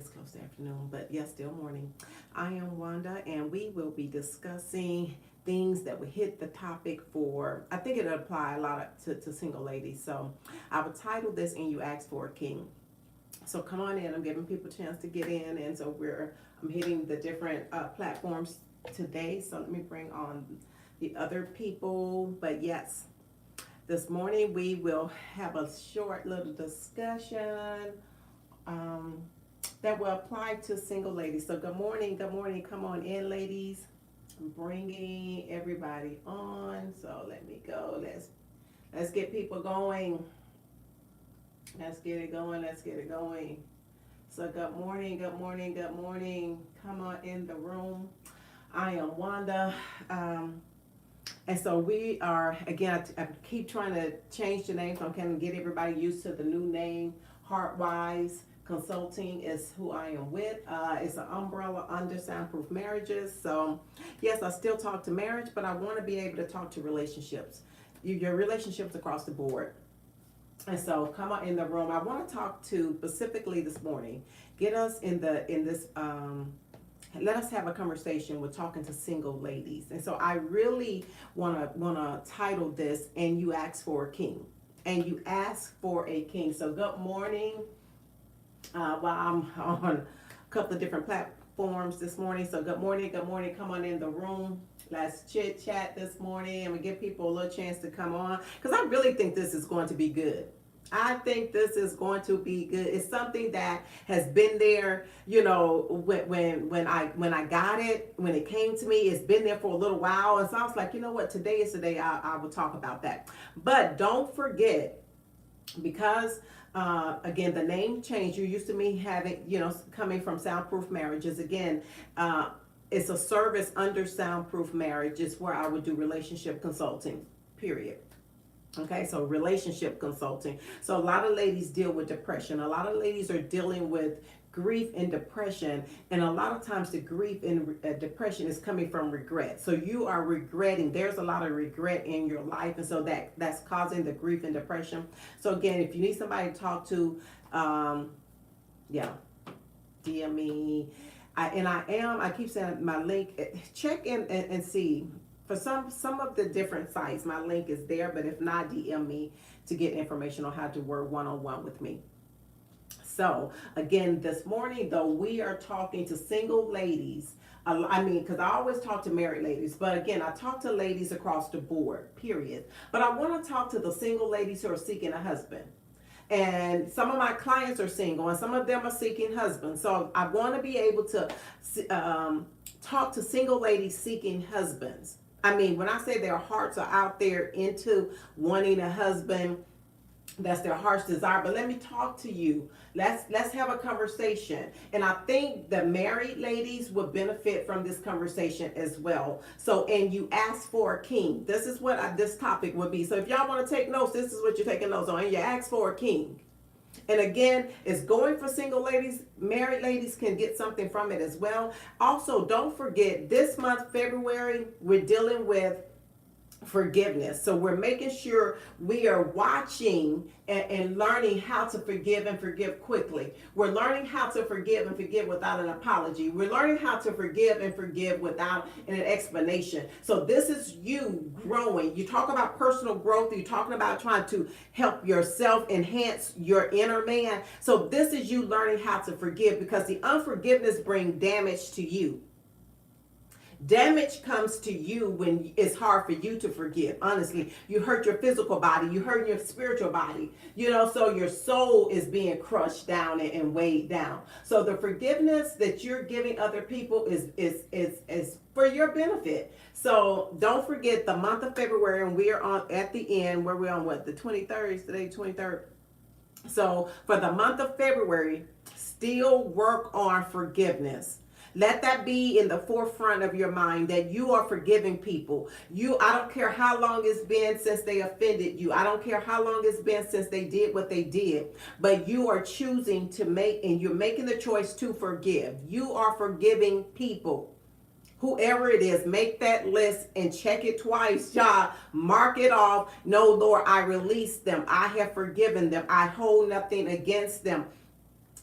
is close to afternoon, but yes, still morning. I am Wanda, and we will be discussing things that would hit the topic for, I think it'll apply a lot to single ladies. So I would title this, And You Asked for a King. So come on in. I'm giving people a chance to get in, and so I'm hitting the different platforms today. So let me bring on the other people. But yes, this morning we will have a short little discussion um, that will apply to single ladies. So good morning, come on in, ladies. I'm bringing everybody on. So let me go. Let's get people going. Let's get it going. So good morning. Come on in the room. I am Wanda. And so we are, again, I keep trying to change the name, so I'm kind of get everybody used to the new name. Heartwise Consulting is who I am with. It's an umbrella under Soundproof Marriages. So yes, I still talk to marriage, but I want to be able to talk to relationships. Your relationships across the board. And so come on in the room. I want to talk to specifically this morning, get us let us have a conversation with talking to single ladies. And so I really wanna title this, And You Asked for a King. And you ask for a king. So good morning. While I'm on a couple of different platforms this morning. So good morning. Come on in the room. Let's chit chat this morning. I'm gonna give people a little chance to come on, because I really think this is going to be good. I think this is going to be good. It's something that has been there, when I got it, when it came to me, it's been there for a little while. And so I was like, you know what, today is the day I will talk about that. But don't forget, because again, the name changed. You used to me having, coming from Soundproof Marriages. Again, it's a service under Soundproof Marriages where I would do relationship consulting, period. Okay, so relationship consulting. So a lot of ladies deal with depression. A lot of ladies are dealing with grief and depression. And a lot of times the grief and depression is coming from regret. So you are regretting. There's a lot of regret in your life. And so that's causing the grief and depression. So again, if you need somebody to talk to, DM me. I keep saying my link, check in and see. For some of the different sites, my link is there, but if not, DM me to get information on how to work one-on-one with me. So again, this morning, though, we are talking to single ladies. Because I always talk to married ladies, but again, I talk to ladies across the board, period. But I want to talk to the single ladies who are seeking a husband. And some of my clients are single, and some of them are seeking husbands. So I want to be able to talk to single ladies seeking husbands. When I say their hearts are out there into wanting a husband, that's their heart's desire. But let me talk to you. Let's have a conversation. And I think the married ladies would benefit from this conversation as well. So, and you ask for a king. This is what this topic would be. So if y'all want to take notes, this is what you're taking notes on. And you ask for a king. And again, it's going for single ladies. Married ladies can get something from it as well. Also, don't forget, this month, February, we're dealing with forgiveness. So we're making sure we are watching and learning how to forgive and forgive quickly. We're learning how to forgive and forgive without an apology. We're learning how to forgive and forgive without an explanation. So this is you growing. You talk about personal growth. You're talking about trying to help yourself enhance your inner man. So this is you learning how to forgive, because the unforgiveness brings damage to you. Damage comes to you when it's hard for you to forgive. Honestly, you hurt your physical body, you hurt your spiritual body, so your soul is being crushed down and weighed down. So the forgiveness that you're giving other people is for your benefit. So don't forget the month of February, and we are on at the end where we're on the 23rd, is today 23rd. So for the month of February, still work on forgiveness. Let that be in the forefront of your mind, that you are forgiving people. I don't care how long it's been since they offended you. I don't care how long it's been since they did what they did. But you are choosing to and you're making the choice to forgive. You are forgiving people. Whoever it is, make that list and check it twice, y'all. Mark it off. No, Lord, I release them. I have forgiven them. I hold nothing against them.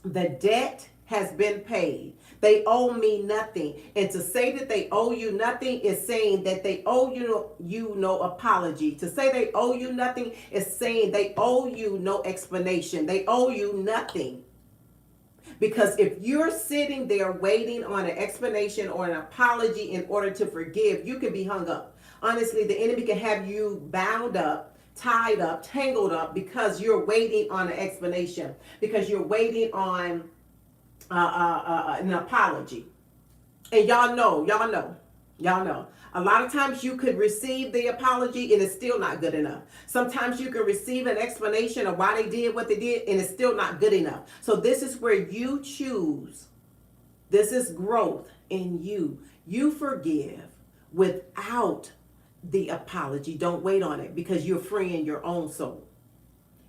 The debt has been paid. They owe me nothing. And to say that they owe you nothing is saying that they owe you no apology. To say they owe you nothing is saying they owe you no explanation. They owe you nothing. Because if you're sitting there waiting on an explanation or an apology in order to forgive, you can be hung up. Honestly, the enemy can have you bound up, tied up, tangled up because you're waiting on an explanation, because you're waiting on an apology. And y'all know. A lot of times you could receive the apology and it's still not good enough. Sometimes you can receive an explanation of why they did what they did and it's still not good enough. So this is where you choose. This is growth in you. You forgive without the apology. Don't wait on it because you're freeing your own soul.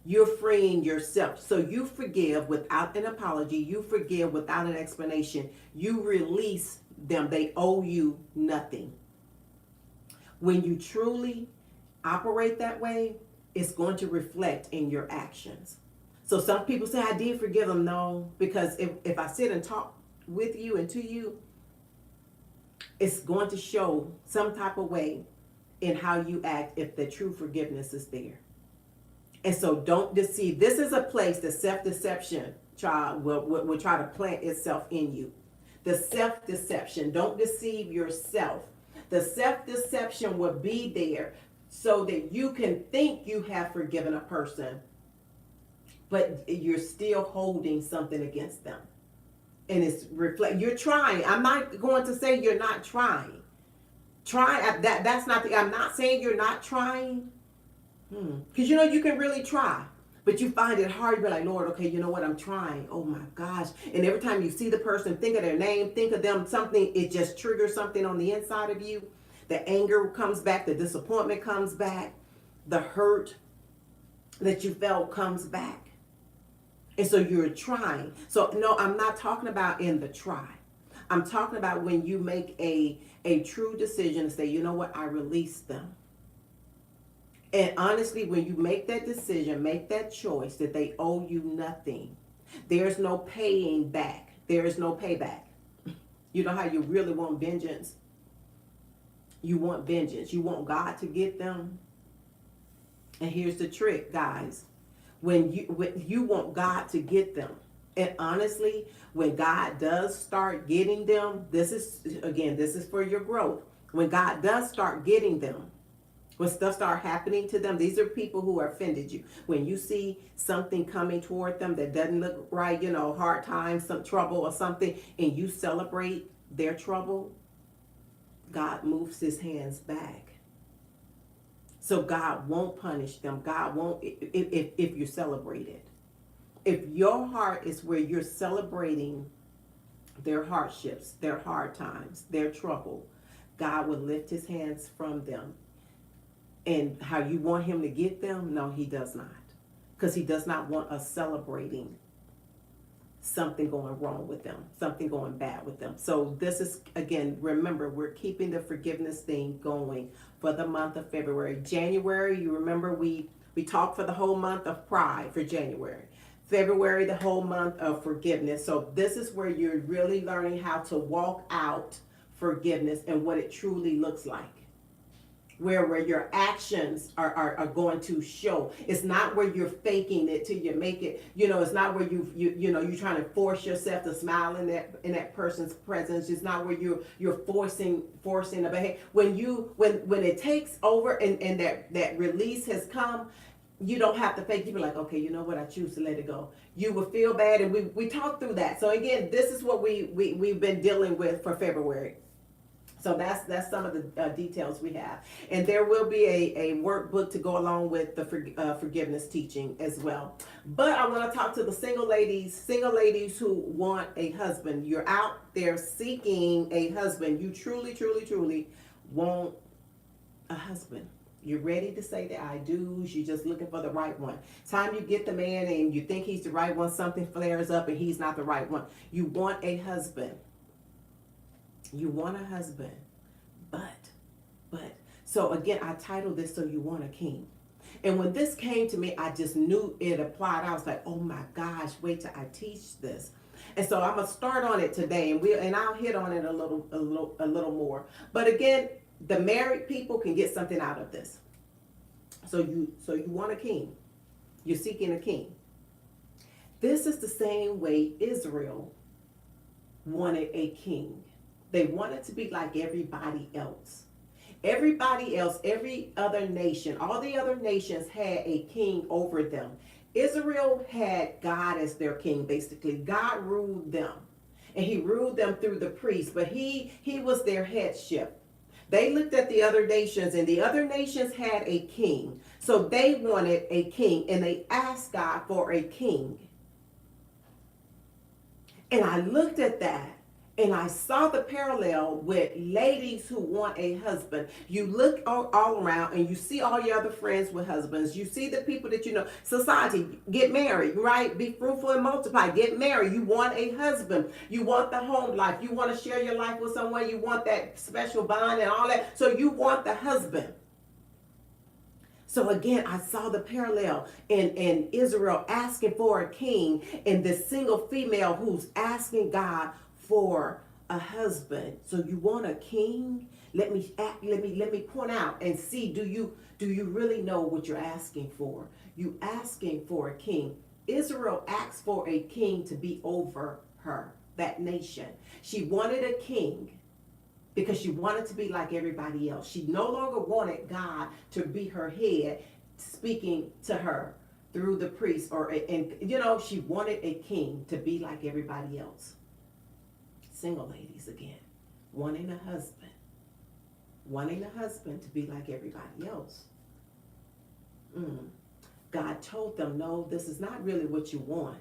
You're freeing yourself. So you forgive without an apology. You forgive without an explanation. You release them. They owe you nothing. When you truly operate that way, it's going to reflect in your actions. So some people say, I did forgive them. No, because if I sit and talk with you and to you, it's going to show some type of way in how you act if the true forgiveness is there. And so don't deceive. This is a place that self-deception will try to plant itself in you. The self-deception. Don't deceive yourself. The self-deception will be there so that you can think you have forgiven a person, but you're still holding something against them. And it's you're trying. I'm not going to say you're not trying. That's not I'm not saying you're not trying. Because you can really try, but you find it hard to be like, Lord, okay, you know what, I'm trying. Oh my gosh. And every time you see the person, think of their name, think of them, something, it just triggers something on the inside of you. The anger comes back, the disappointment comes back, the hurt that you felt comes back. And so you're trying. So no, I'm not talking about in the try. I'm talking about when you make a true decision to say, you know what, I release them. And honestly, when you make that decision, make that choice that they owe you nothing, there's no paying back. There is no payback. You know how you really want vengeance? You want vengeance. You want God to get them. And here's the trick, guys. When you want God to get them, and honestly, when God does start getting them, this is for your growth. When God does start getting them, when stuff start happening to them, these are people who offended you. When you see something coming toward them that doesn't look right, hard times, some trouble or something, and you celebrate their trouble, God moves his hands back. So God won't punish them. God won't, if you celebrate it. If your heart is where you're celebrating their hardships, their hard times, their trouble, God will lift his hands from them. And how you want him to get them? No, he does not. Because he does not want us celebrating something going wrong with them, something going bad with them. So this is, again, remember, we're keeping the forgiveness thing going for the month of February. January, you remember we talked for the whole month of pride for January. February, the whole month of forgiveness. So this is where you're really learning how to walk out forgiveness and what it truly looks like. Where your actions are going to show. It's not where you're faking it till you make it. It's not where you're trying to force yourself to smile in that person's presence. It's not where you're forcing the behavior. When it takes over and that release has come, you don't have to fake. You be like, okay, you know what? I choose to let it go. You will feel bad, and we talked through that. So again, this is what we've been dealing with for February. So that's some of the details we have. And there will be a workbook to go along with the forgiveness teaching as well. But I want to talk to the single ladies who want a husband. You're out there seeking a husband. You truly, truly, truly want a husband. You're ready to say the I do's. You're just looking for the right one. Time you get the man and you think he's the right one, something flares up and he's not the right one. You want a husband. You want a husband, but, so again, I titled this, So You Want a King. And when this came to me, I just knew it applied. I was like, oh my gosh, wait till I teach this. And so I'm gonna start on it today, and I'll hit on it a little more. But again, the married people can get something out of this. So you want a king. You're seeking a king. This is the same way Israel wanted a king. They wanted to be like everybody else. Everybody else, every other nation, all the other nations had a king over them. Israel had God as their king, basically. God ruled them. And he ruled them through the priests, but he was their headship. They looked at the other nations, and the other nations had a king. So they wanted a king, and they asked God for a king. And I looked at that, and I saw the parallel with ladies who want a husband. You look all around, and you see all your other friends with husbands. You see the people that you know. Society, get married, right? Be fruitful and multiply. Get married. You want a husband. You want the home life. You want to share your life with someone. You want that special bond and all that. So you want the husband. So again, I saw the parallel in Israel asking for a king, and this single female who's asking God for a husband. So you want a king? Let me point out and see, do you really know what you're asking for? You asking for a king. Israel asked for a king to be over her, that nation. She wanted a king because she wanted to be like everybody else. She no longer wanted God to be her head, speaking to her through the priest, she wanted a king to be like everybody else. Single ladies again, wanting a husband to be like everybody else. God told them, no, this is not really what you want.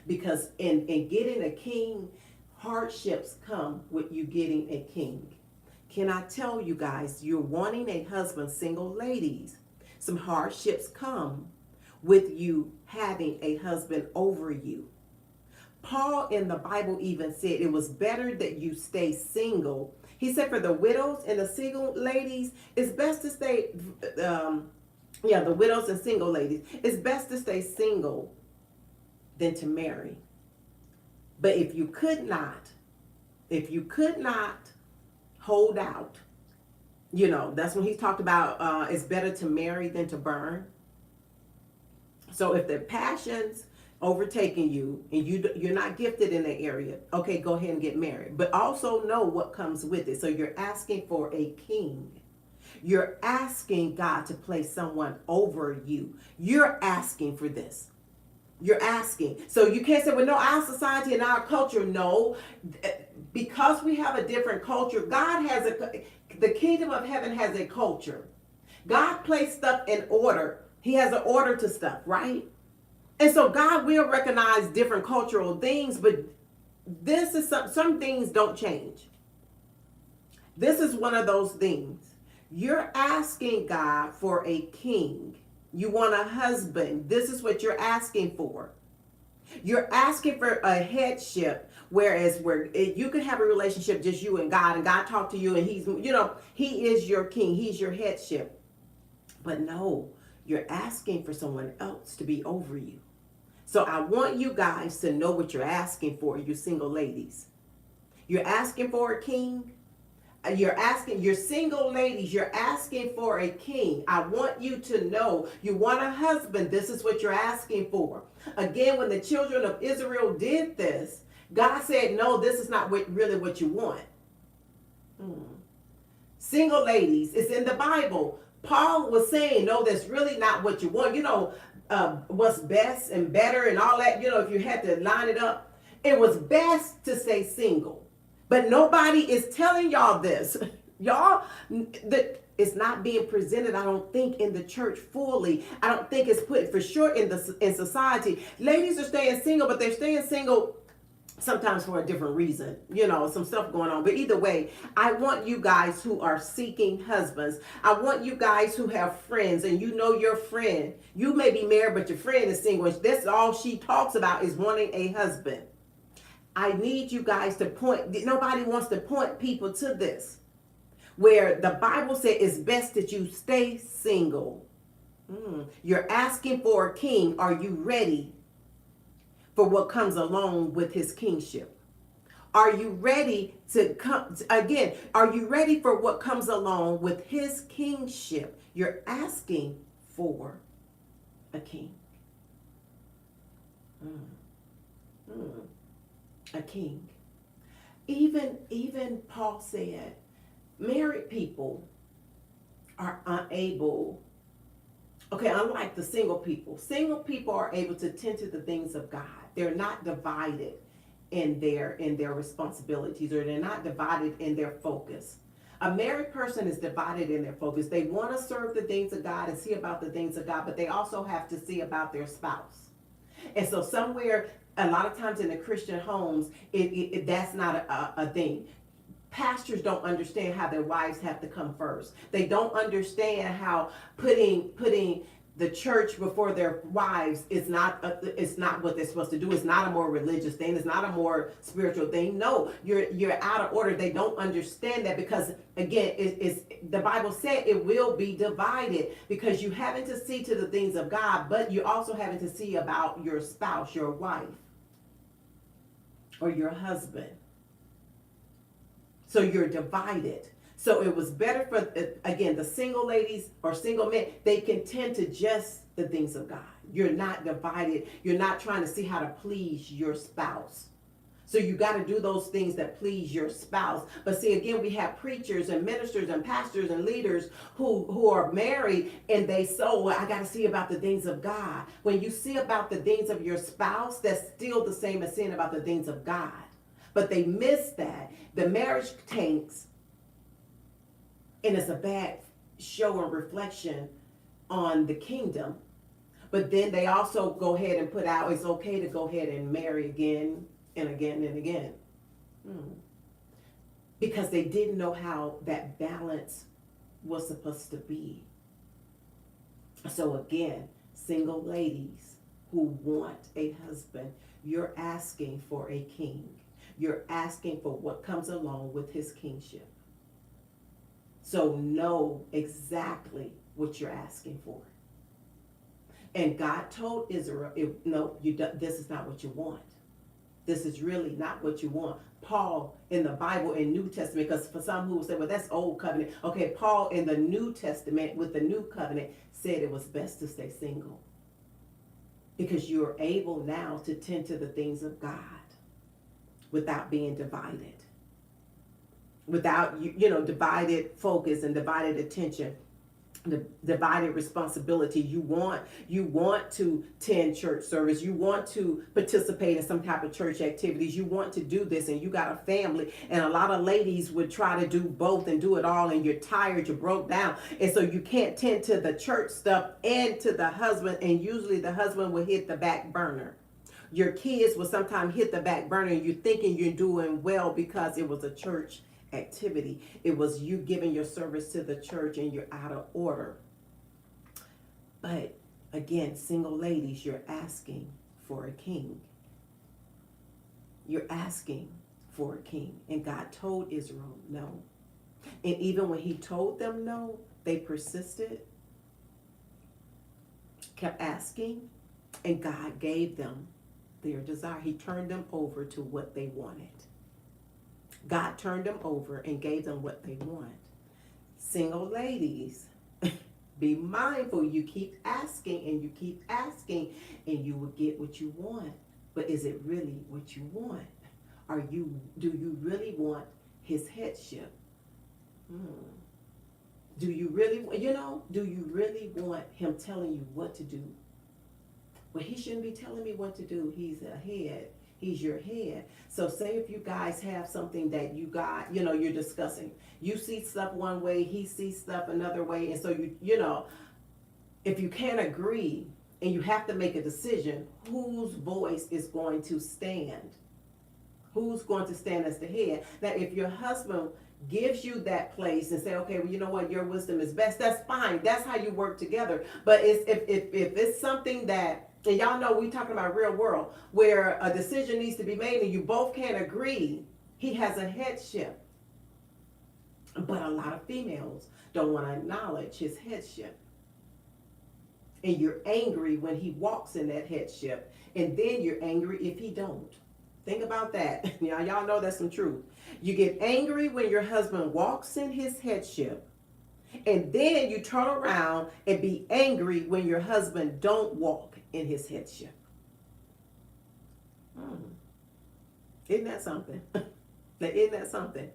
Because in getting a king, hardships come with you getting a king. Can I tell you guys, you're wanting a husband, single ladies, some hardships come with you having a husband over you. Paul in the Bible even said it was better that you stay single. He said for the widows and the single ladies, it's best to stay, the widows and single ladies, it's best to stay single than to marry. But if you could not hold out, that's when he talked about it's better to marry than to burn. So if the passions overtaking you and you're not gifted in that area, okay, go ahead and get married. But also know what comes with it. So you're asking for a king. You're asking God to place someone over you. You're asking for this. You're asking. So you can't say, well, no, our society and our culture, no. Because we have a different culture, the kingdom of heaven has a culture. God placed stuff in order. He has an order to stuff, right? And so God will recognize different cultural things, but this is some things don't change. This is one of those things. You're asking God for a king. You want a husband. This is what you're asking for. You're asking for a headship, whereas you can have a relationship just you and God talk to you, and he is your king. He's your headship. But no, you're asking for someone else to be over you. So I want you guys to know what you're asking for, you single ladies. You're asking for a king. You're single ladies, you're asking for a king. I want you to know you want a husband. This is what you're asking for. Again, when the children of Israel did this, God said, no, this is not really what you want. Single ladies, it's in the Bible. Paul was saying, no, that's really not what you want. What's best and better and all that, if you had to line it up, it was best to stay single. But nobody is telling y'all this. Y'all, it's not being presented, I don't think, in the church fully. I don't think it's put for sure in society. Ladies are staying single, but they're staying single sometimes for a different reason. Some stuff going on. But either way, I want you guys who are seeking husbands. I want you guys who have friends, and your friend. You may be married, but your friend is single. That's all she talks about is wanting a husband. I need you guys to point. Nobody wants to point people to this, where the Bible said it's best that you stay single. You're asking for a king. Are you ready? for what comes along with his kingship? Are you ready to come again? Are you ready for what comes along with his kingship? You're asking for a king. Mm. Mm. A king. Even Paul said, married people are unable. Okay, unlike the single people are able to tend to the things of God. They're not divided in their responsibilities, or they're not divided in their focus. A married person is divided in their focus. They want to serve the things of God and see about the things of God, but they also have to see about their spouse. And so somewhere, a lot of times in the Christian homes, that's not a thing. Pastors don't understand how their wives have to come first. They don't understand how putting the church before their wives is not it's not what they're supposed to do. It's not a more religious thing. It's not a more spiritual thing. No, you're out of order. They don't understand that, because again, it's the Bible said it will be divided, because you having to see to the things of God, but you also having to see about your spouse, your wife, or your husband. So you're divided. So it was better for, again, the single ladies or single men, they can tend to just the things of God. You're not divided. You're not trying to see how to please your spouse. So you got to do those things that please your spouse. But see, again, we have preachers and ministers and pastors and leaders who are married, and they well, I got to see about the things of God. When you see about the things of your spouse, that's still the same as seeing about the things of God. But they miss that. The marriage tanks, and it's a bad show and reflection on the kingdom. But then they also go ahead and put out, it's okay to go ahead and marry again and again and again. Because they didn't know how that balance was supposed to be. So again, single ladies who want a husband, you're asking for a king. You're asking for what comes along with his kingship. So know exactly what you're asking for. And God told Israel, no, this is not what you want. This is really not what you want. Paul in the Bible in New Testament, because for some who will say, well, that's old covenant. Okay, Paul in the New Testament with the new covenant said it was best to stay single, because you're able now to tend to the things of God without being divided, without divided focus and divided attention, the divided responsibility. You want to attend church service. You want to participate in some type of church activities. You want to do this, and you got a family. And a lot of ladies would try to do both and do it all, and you're tired, you're broke down. And so you can't tend to the church stuff and to the husband, and usually the husband will hit the back burner. Your kids will sometimes hit the back burner, and you're thinking you're doing well because it was a church activity. It was you giving your service to the church, and you're out of order. But again, single ladies, you're asking for a king. You're asking for a king. And God told Israel no. And even when he told them no, they persisted, kept asking, and God gave them their desire. He turned them over to what they wanted. God turned them over and gave them what they want. Single ladies, be mindful. You keep asking and you keep asking, and you will get what you want. But is it really what you want? Do you really want his headship? Do you really want him telling you what to do? Well, he shouldn't be telling me what to do. He's a head. He's your head. So say if you guys have something that you got, you're discussing. You see stuff one way, he sees stuff another way. And so if you can't agree and you have to make a decision, whose voice is going to stand? Who's going to stand as the head? Now, if your husband gives you that place and say, okay, well, you know what, your wisdom is best, that's fine. That's how you work together. But if it's something that, and y'all know we're talking about real world, where a decision needs to be made and you both can't agree, he has a headship. But a lot of females don't want to acknowledge his headship. And you're angry when he walks in that headship. And then you're angry if he don't. Think about that. Y'all know that's some truth. You get angry when your husband walks in his headship. And then you turn around and be angry when your husband don't walk in his headship. Isn't that something? Isn't that something?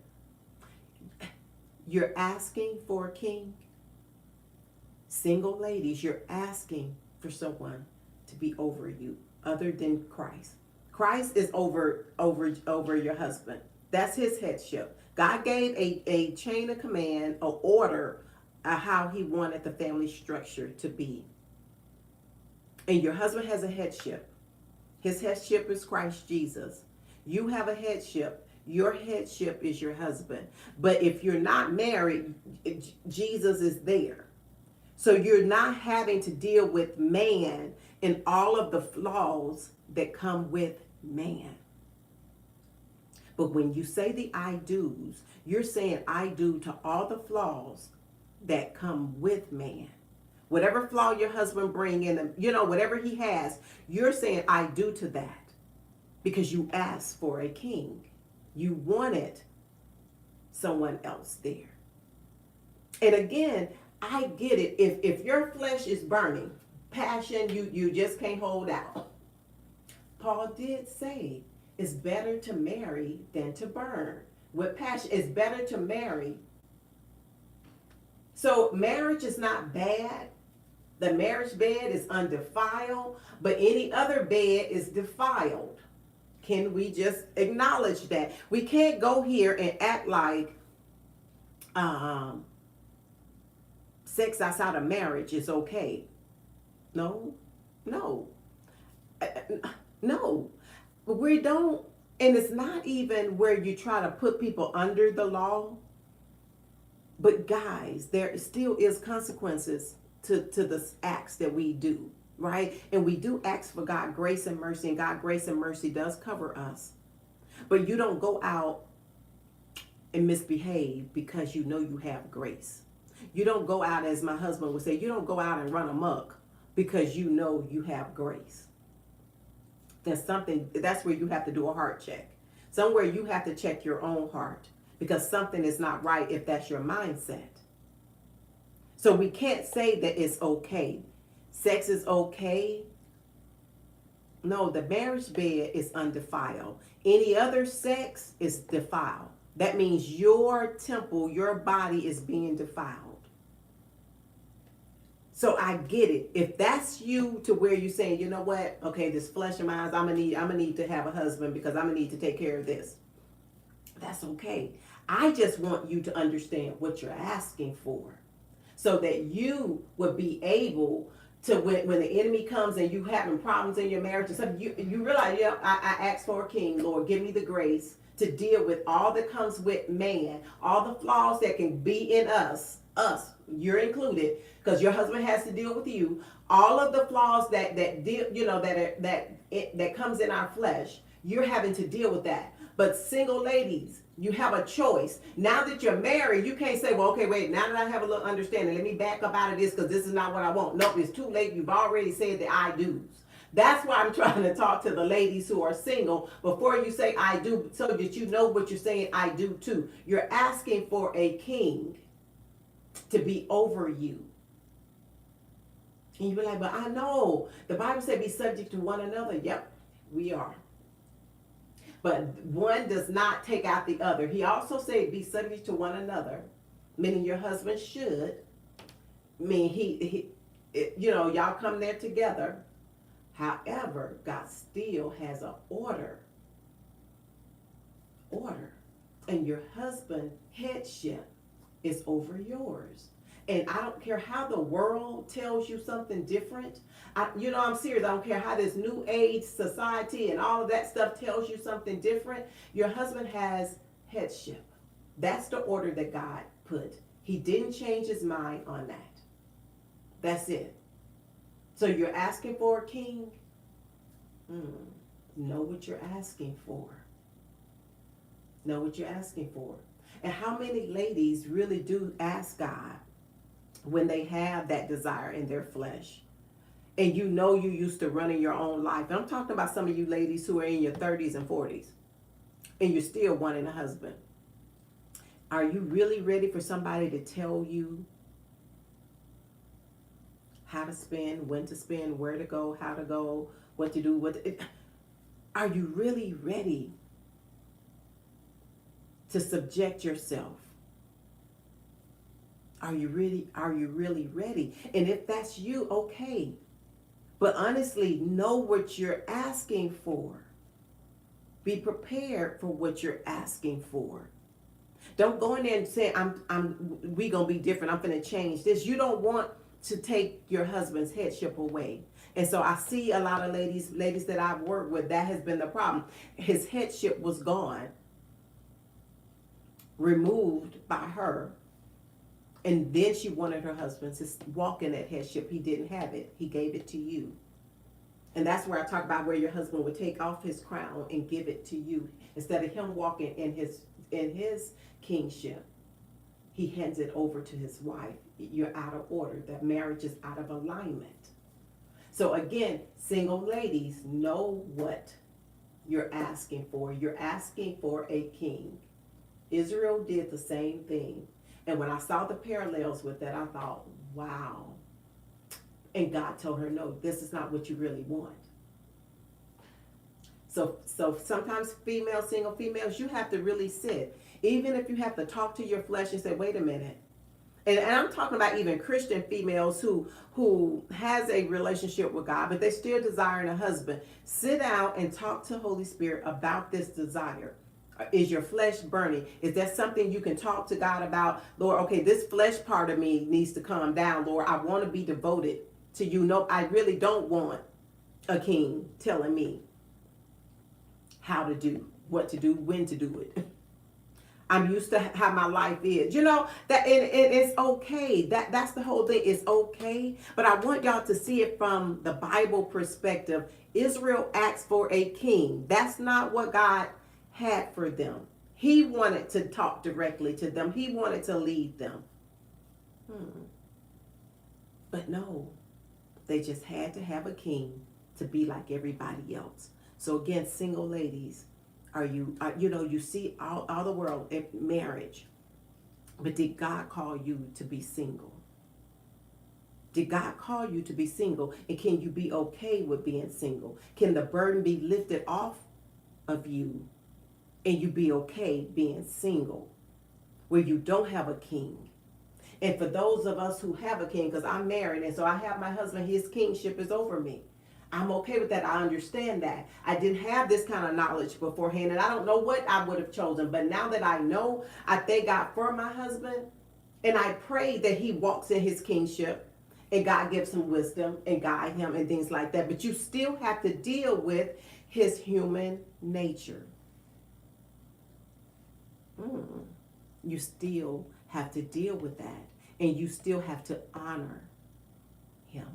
You're asking for a king. Single ladies, you're asking for someone to be over you other than Christ. Christ is over your husband. That's his headship. God gave a chain of command, an order, how he wanted the family structure to be. And your husband has a headship. His headship is Christ Jesus. You have a headship. Your headship is your husband. But if you're not married, Jesus is there. So you're not having to deal with man and all of the flaws that come with man. But when you say the I do's, you're saying I do to all the flaws that come with man. Whatever flaw your husband bring in, whatever he has, you're saying I do to that because you asked for a king. You wanted someone else there. And again, I get it. If your flesh is burning, passion, you just can't hold out. Paul did say it's better to marry than to burn. With passion, it's better to marry. So marriage is not bad. The marriage bed is undefiled, but any other bed is defiled. Can we just acknowledge that? We can't go here and act like sex outside of marriage is okay. No. We don't, and it's not even where you try to put people under the law. But guys, there still is consequences to the acts that we do, right? And we do ask for God grace and mercy, and God grace and mercy does cover us. But you don't go out and misbehave because you know you have grace. You don't go out, as my husband would say, you don't go out and run amok because you know you have grace. That's where you have to do a heart check. Somewhere you have to check your own heart because something is not right if that's your mindset. So we can't say that it's okay. Sex is okay. No, the marriage bed is undefiled. Any other sex is defiled. That means your temple, your body is being defiled. So I get it. If that's you to where you're saying, you know what? Okay, this flesh of mine, I'm gonna need to have a husband because I'm gonna need to take care of this. That's okay. I just want you to understand what you're asking for, so that you would be able to, when the enemy comes and you having problems in your marriage and stuff, you realize, I asked for a king, Lord, give me the grace to deal with all that comes with man, all the flaws that can be in us, you're included, because your husband has to deal with you. All of the flaws that comes in our flesh, you're having to deal with that. But single ladies, you have a choice. Now that you're married, you can't say, well, okay, wait, now that I have a little understanding, let me back up out of this because this is not what I want. Nope, it's too late. You've already said the I do's. That's why I'm trying to talk to the ladies who are single before you say I do, so that you know what you're saying I do too. You're asking for a king to be over you. And you be like, but I know. The Bible said be subject to one another. Yep, we are. But one does not take out the other. He also said be subject to one another, meaning your husband should. I mean, y'all come there together. However, God still has an order. And your husband's headship is over yours. And I don't care how the world tells you something different. I'm serious. I don't care how this new age society and all of that stuff tells you something different. Your husband has headship. That's the order that God put. He didn't change his mind on that. That's it. So you're asking for a king? Know what you're asking for. Know what you're asking for. And how many ladies really do ask God when they have that desire in their flesh? and you know you used to running your own life. And I'm talking about some of you ladies who are in your 30s and 40s, and you're still wanting a husband. Are you really ready for somebody to tell you how to spend, when to spend, where to go, how to go, what to do? Are you really ready to subject yourself? Are you really ready? And if that's you, okay. But honestly, know what you're asking for. Be prepared for what you're asking for. Don't go in there and say, we gonna be different. I'm gonna change this. You don't want to take your husband's headship away. And so I see a lot of ladies that I've worked with, that has been the problem. His headship was gone, removed by her. And then she wanted her husband to walk in that headship. He didn't have it. He gave it to you. And that's where I talk about where your husband would take off his crown and give it to you. Instead of him walking in his kingship, he hands it over to his wife. You're out of order. That marriage is out of alignment. So again, single ladies, know what you're asking for. You're asking for a king. Israel did the same thing. And when I saw the parallels with that, I thought, wow. And God told her, no, this is not what you really want. So sometimes single females, you have to really sit. Even if you have to talk to your flesh and say, wait a minute. And I'm talking about even Christian females who has a relationship with God, but they're still desiring a husband. Sit down and talk to Holy Spirit about this desire. Is your flesh burning? Is that something you can talk to God about? Lord, okay, this flesh part of me needs to calm down. Lord, I want to be devoted to you. No, I really don't want a king telling me how to do, what to do, when to do it. I'm used to how my life is. You know, that and it's okay. That's the whole thing. It's okay. But I want y'all to see it from the Bible perspective. Israel asked for a king. That's not what God had for them. He wanted to talk directly to them. He wanted to lead them. But no, they just had to have a king to be like everybody else. So again, single ladies, you see all the world in marriage, but did God call you to be single? Did God call you to be single? And can you be okay with being single? Can the burden be lifted off of you and you be okay being single where you don't have a king? And for those of us who have a king, because I'm married and so I have my husband, his kingship is over me. I'm okay with that. I understand that. I didn't have this kind of knowledge beforehand, and I don't know what I would have chosen. But now that I know, I thank God for my husband, and I pray that he walks in his kingship, and God gives him wisdom and guide him and things like that. But you still have to deal with his human nature. You still have to deal with that, and you still have to honor him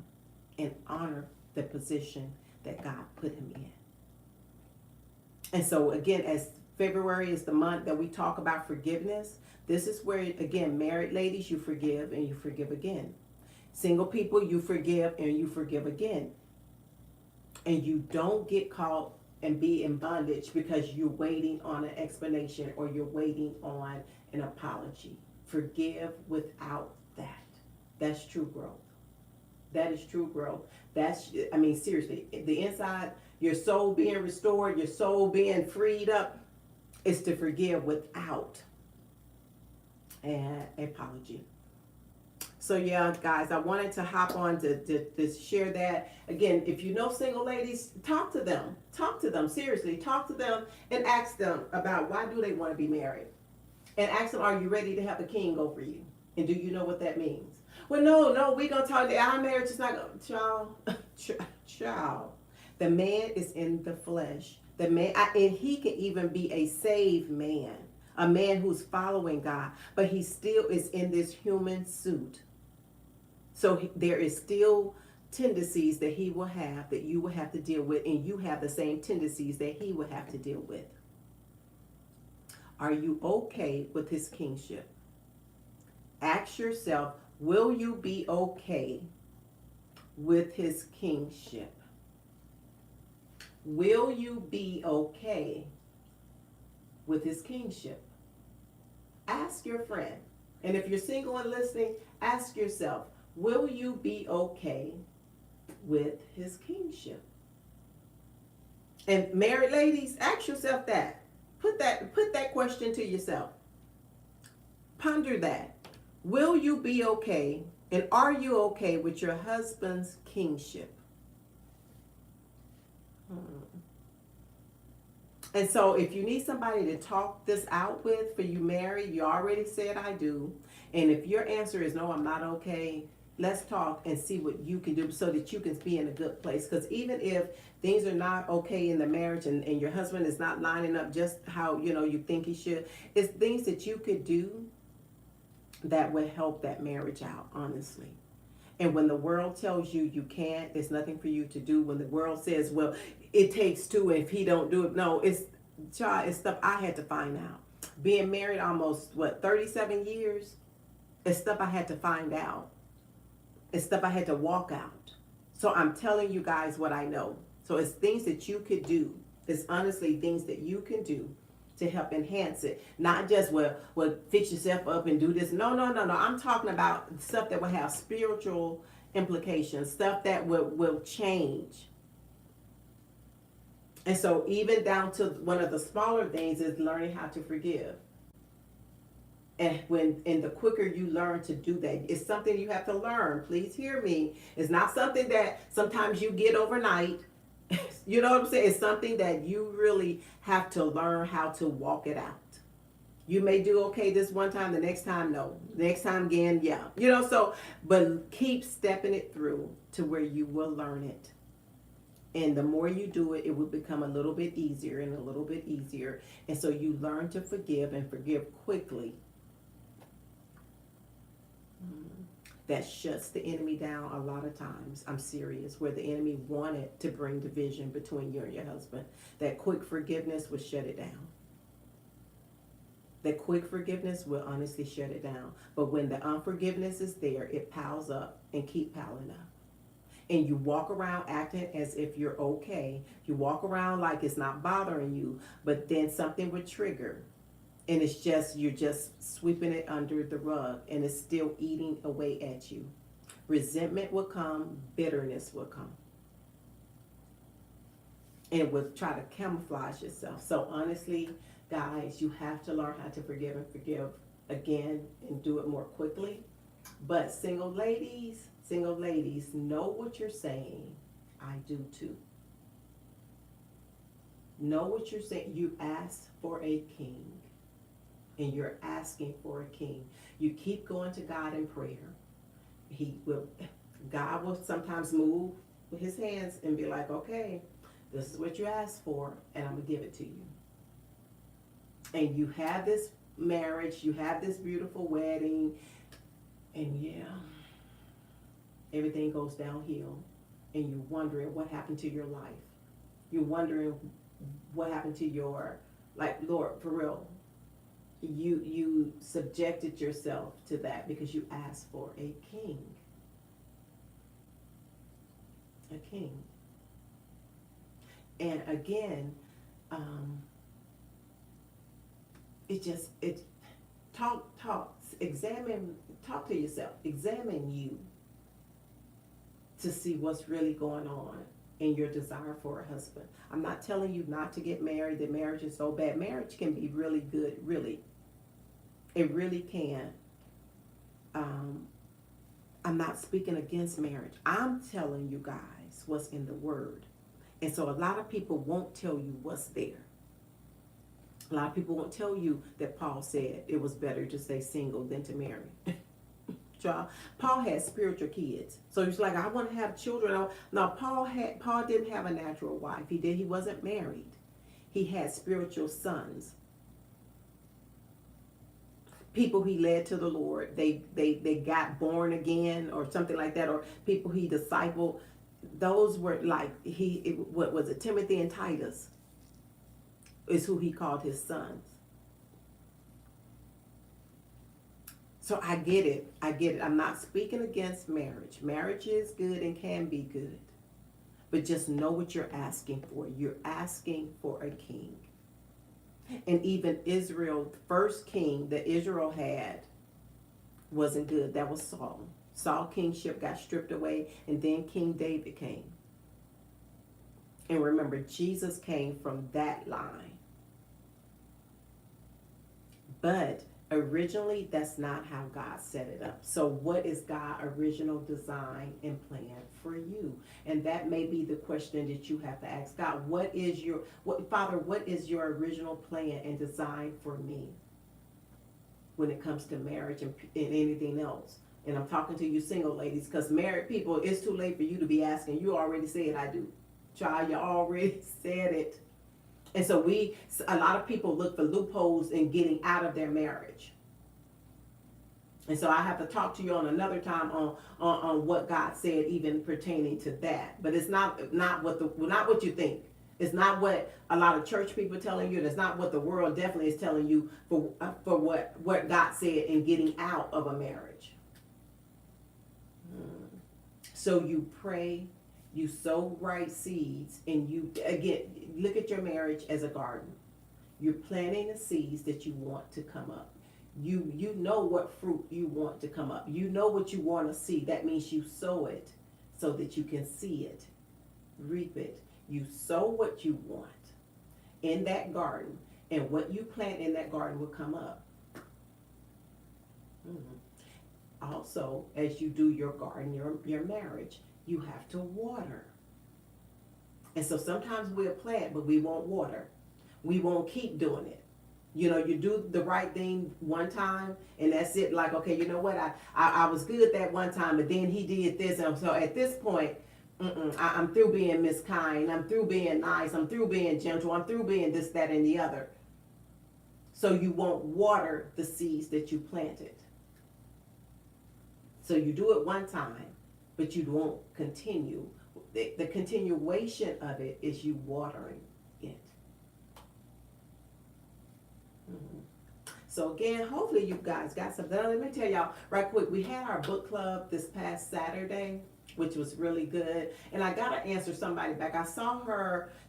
and honor the position that God put him in. And so again, as February is the month that we talk about forgiveness, this is where, again, married ladies, you forgive and you forgive again. Single people, you forgive and you forgive again. And you don't get caught and be in bondage because you're waiting on an explanation or you're waiting on an apology. Forgive without that. That's true growth. That is true growth. Seriously, the inside, your soul being restored, your soul being freed up, is to forgive without an apology. So yeah, guys, I wanted to hop on to share that. Again, if you know single ladies, talk to them. Talk to them, seriously. Talk to them and ask them about why do they want to be married. And ask them, are you ready to have a king over you? And do you know what that means? Well, no, we're going to talk, our marriage is not going to, child. The man is in the flesh. The man, and he can even be a saved man, a man who's following God, but he still is in this human suit. So there is still tendencies that he will have that you will have to deal with, and you have the same tendencies that he will have to deal with. Are you okay with his kingship? Ask yourself, will you be okay with his kingship? Will you be okay with his kingship? Ask your friend. And if you're single and listening, ask yourself, will you be okay with his kingship? And married ladies, ask yourself that. Put that question to yourself. Ponder that. Will you be okay, and are you okay with your husband's kingship? And so if you need somebody to talk this out with for you married, you already said I do. And if your answer is no, I'm not okay, let's talk and see what you can do so that you can be in a good place. Because even if things are not okay in the marriage and your husband is not lining up just how you think he should, it's things that you could do that would help that marriage out, honestly. And when the world tells you you can't, there's nothing for you to do. When the world says, well, it takes two, and if he don't do it, no, it's stuff I had to find out. Being married almost 37 years, it's stuff I had to find out. It's stuff I had to walk out. So I'm telling you guys what I know. So it's things that you could do. It's honestly things that you can do to help enhance it. Not just fix yourself up and do this. No. I'm talking about stuff that will have spiritual implications, stuff that will change. And so even down to one of the smaller things is learning how to forgive. And the quicker you learn to do that, it's something you have to learn. Please hear me. It's not something that sometimes you get overnight. You know what I'm saying? It's something that you really have to learn how to walk it out. You may do okay this one time, the next time, no. Next time again, yeah. But keep stepping it through to where you will learn it. And the more you do it, it will become a little bit easier and a little bit easier. And so you learn to forgive and forgive quickly. That shuts the enemy down a lot of times. I'm serious. Where the enemy wanted to bring division between you and your husband, that quick forgiveness will shut it down. That quick forgiveness will honestly shut it down. But when the unforgiveness is there, it piles up and keep piling up. And you walk around acting as if you're okay. You walk around like it's not bothering you, but then something would trigger. And you're just sweeping it under the rug, and it's still eating away at you. Resentment will come, bitterness will come. And it will try to camouflage yourself. So honestly, guys, you have to learn how to forgive and forgive again and do it more quickly. But single ladies, know what you're saying. I do too. Know what you're saying. You asked for a king. And you're asking for a king. You keep going to God in prayer. God will sometimes move with his hands and be like, okay, this is what you asked for, and I'm going to give it to you. And you have this marriage, you have this beautiful wedding, and everything goes downhill. And you're wondering what happened to your life. You're wondering what happened to your, Lord, for real. You subjected yourself to that because you asked for a king. A king. And again, talk to yourself, examine you to see what's really going on in your desire for a husband. I'm not telling you not to get married, that marriage is so bad. Marriage can be really good, really. It really can. I'm not speaking against marriage. I'm telling you guys what's in the Word. And so a lot of people won't tell you what's there. A lot of people won't tell you that Paul said it was better to stay single than to marry. Paul had spiritual kids. So he's like, I want to have children. Now, Paul didn't have a natural wife. He wasn't married. He had spiritual sons. People he led to the Lord. They got born again or something like that, or people he discipled. Those were what was it? Timothy and Titus is who he called his sons. So I get it. I get it. I'm not speaking against marriage. Marriage is good and can be good. But just know what you're asking for. You're asking for a king. And even Israel, the first king that Israel had wasn't good. That was Saul. Saul kingship got stripped away, and then King David came. And remember, Jesus came from that line. But originally, that's not how God set it up. So what is God's original design and plan for you? And that may be the question that you have to ask God. Father, what is your original plan and design for me when it comes to marriage and anything else? And I'm talking to you single ladies, because married people, it's too late for you to be asking. You already said I do. Child, you already said it. And so a lot of people look for loopholes in getting out of their marriage. And so I have to talk to you on another time on what God said, even pertaining to that. But it's not what you think. It's not what a lot of church people are telling you. It's not what the world definitely is telling you for what God said in getting out of a marriage. So you pray, you sow right seeds, and you, again, look at your marriage as a garden. You're planting the seeds that you want to come up. You know what fruit you want to come up. You know what you want to see. That means you sow it so that you can see it, reap it. You sow what you want in that garden, and what you plant in that garden will come up. Also, as you do your garden, your marriage, you have to water. And so sometimes we'll plant, but we won't water. We won't keep doing it. You know, you do the right thing one time, and that's it. Like, okay, you know what? I was good that one time, but then he did this. And so at this point, I'm through being miskind. I'm through being nice. I'm through being gentle. I'm through being this, that, and the other. So you won't water the seeds that you planted. So you do it one time, but you won't continue. The continuation of it is you watering it. So again, hopefully you guys got something. Let me tell y'all right quick, we had our book club this past Saturday, which was really good. And I got to answer somebody back. I saw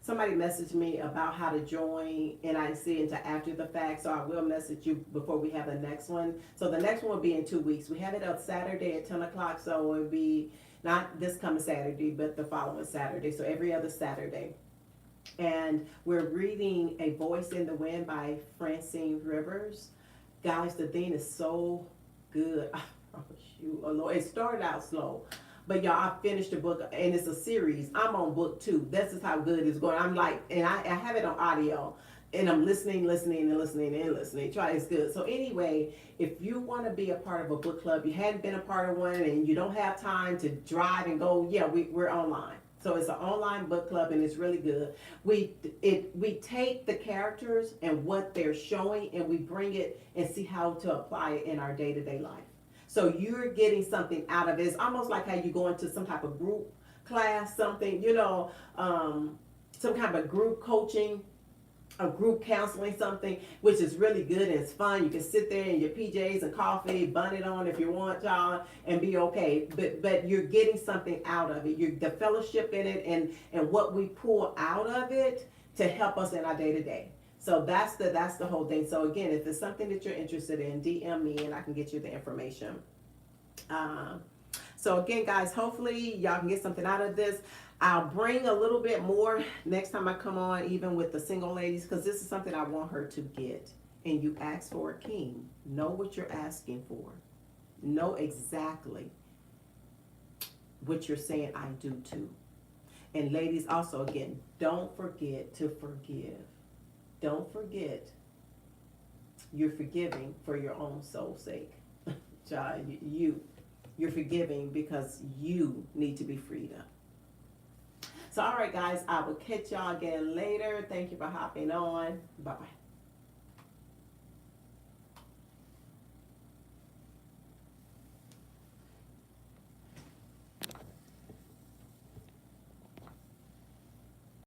somebody messaged me about how to join, and I see into after the fact. So I will message you before we have the next one. So the next one will be in 2 weeks. We have it up Saturday at 10 o'clock. So it'll be not this coming Saturday, but the following Saturday. So every other Saturday. And we're reading A Voice in the Wind by Francine Rivers. Guys, the thing is so good. Oh, shoot, oh Lord. It started out slow. But y'all, I finished the book, and it's a series. I'm on book 2. This is how good it's going. I'm like, and I have it on audio, and I'm listening. Try, it's good. So anyway, if you want to be a part of a book club, you hadn't been a part of one, and you don't have time to drive and go, yeah, we're online. So it's an online book club, and it's really good. We take the characters and what they're showing, and we bring it and see how to apply it in our day-to-day life. So you're getting something out of it. It's almost like how you go into some type of group class, something, some kind of group coaching, a group counseling, something, which is really good and it's fun. You can sit there in your PJs and coffee, bun it on if you want, y'all, and be okay. But you're getting something out of it. You're the fellowship in it and what we pull out of it to help us in our day-to-day. So that's the whole thing. So again, if it's something that you're interested in, DM me and I can get you the information. So again, guys, hopefully y'all can get something out of this. I'll bring a little bit more next time I come on, even with the single ladies, because this is something I want her to get. And you ask for a king. Know what you're asking for. Know exactly what you're saying I do too. And ladies, also, again, don't forget to forgive. Don't forget you're forgiving for your own soul's sake. Child, you're forgiving because you need to be freed up. So, all right, guys, I will catch y'all again later. Thank you for hopping on. Bye-bye.